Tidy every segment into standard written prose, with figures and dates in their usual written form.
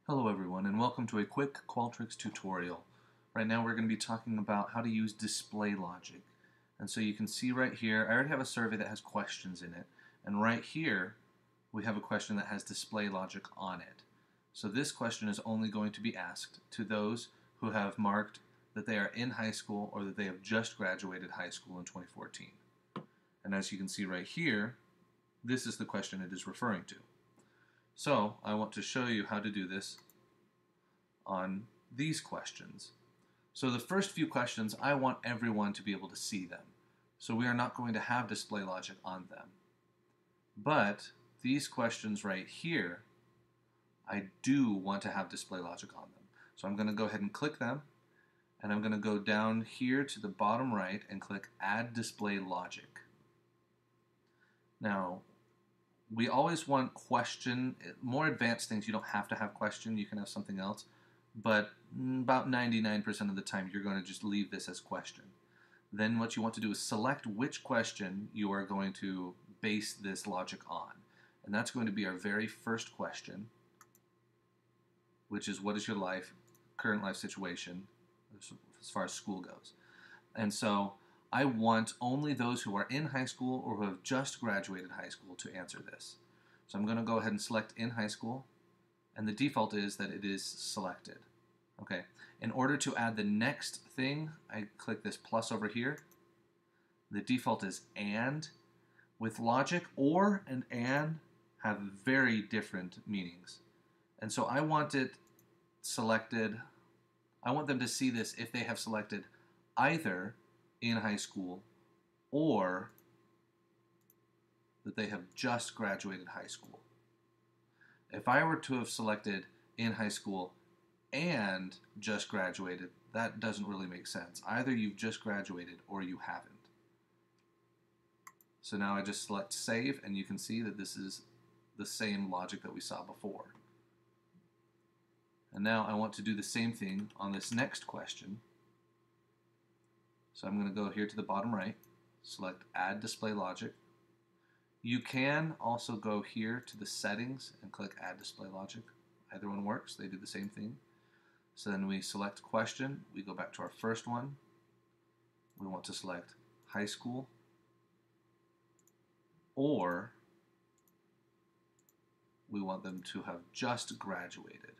Hello everyone and welcome to a quick Qualtrics tutorial. Right now we're going to be talking about how to use display logic. And so you can see right here, I already have a survey that has questions in it. And right here, we have a question that has display logic on it. So this question is only going to be asked to those who have marked that they are in high school or that they have just graduated high school in 2014. And as you can see right here, this is the question it is referring to. So I want to show you how to do this on these questions. So the first few questions, I want everyone to be able to see them. So we are not going to have display logic on them. But these questions right here, I do want to have display logic on them. So I'm going to go ahead and click them, and I'm going to go down here to the bottom right and click Add Display Logic. Now, we always want question, more advanced things, you don't have to have question, you can have something else, but about 99% of the time you're going to just leave this as question. Then what you want to do is select which question you are going to base this logic on. And that's going to be our very first question, which is what is your current life situation as far as school goes. And so I want only those who are in high school or who have just graduated high school to answer this. So I'm going to go ahead and select in high school, and the default is that it is selected. Okay. In order to add the next thing, I click this plus over here. The default is and. With logic, or and have very different meanings. And so I want it selected, I want them to see this if they have selected either in high school or that they have just graduated high school. If I were to have selected in high school and just graduated, that doesn't really make sense. Either you've just graduated or you haven't. So now I just select save, and you can see that this is the same logic that we saw before. And now I want to do the same thing on this next question. So I'm going to go here to the bottom right, select Add Display Logic. You can also go here to the settings and click Add Display Logic. Either one works, they do the same thing. So then we select question, we go back to our first one. We want to select high school, or we want them to have just graduated.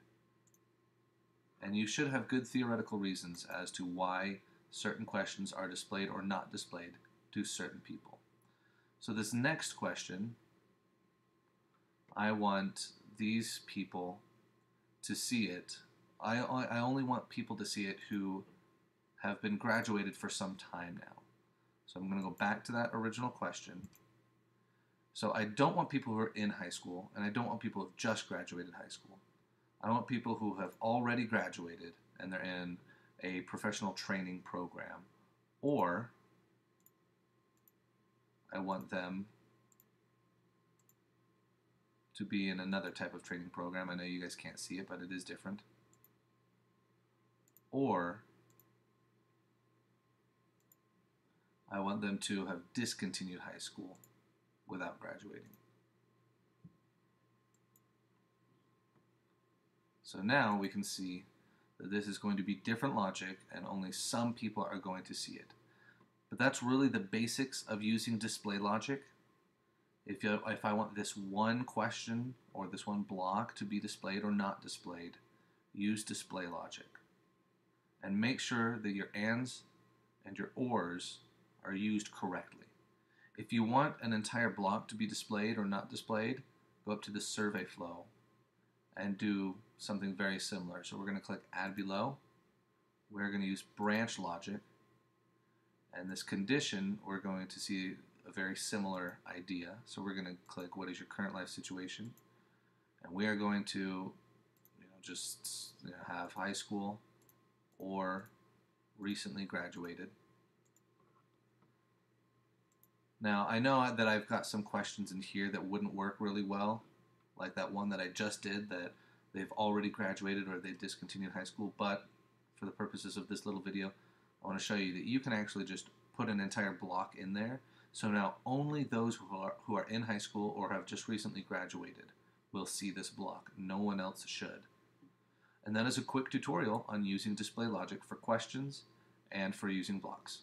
And you should have good theoretical reasons as to why certain questions are displayed or not displayed to certain people. So this next question, I want these people to see it. I only want people to see it who have been graduated for some time now. So I'm going to go back to that original question. So I don't want people who are in high school, and I don't want people who have just graduated high school. I want people who have already graduated and they're in a professional training program, or I want them to be in another type of training program. I know you guys can't see it, but it is different. Or I want them to have discontinued high school without graduating. So now we can see that this is going to be different logic and only some people are going to see it. But that's really the basics of using display logic. If I want this one question or this one block to be displayed or not displayed, use display logic. And make sure that your ands and your ors are used correctly. If you want an entire block to be displayed or not displayed, go up to the survey flow and do something very similar. So we're going to click Add Below. We're going to use branch logic. And this condition, we're going to see a very similar idea. So we're going to click what is your current life situation. And we are going to just have high school or recently graduated. Now I know that I've got some questions in here that wouldn't work really well, like that one that I just did, that they've already graduated or they discontinued high school, but for the purposes of this little video, I want to show you that you can actually just put an entire block in there. So now only those who are in high school or have just recently graduated will see this block. No one else should. And that is a quick tutorial on using display logic for questions and for using blocks.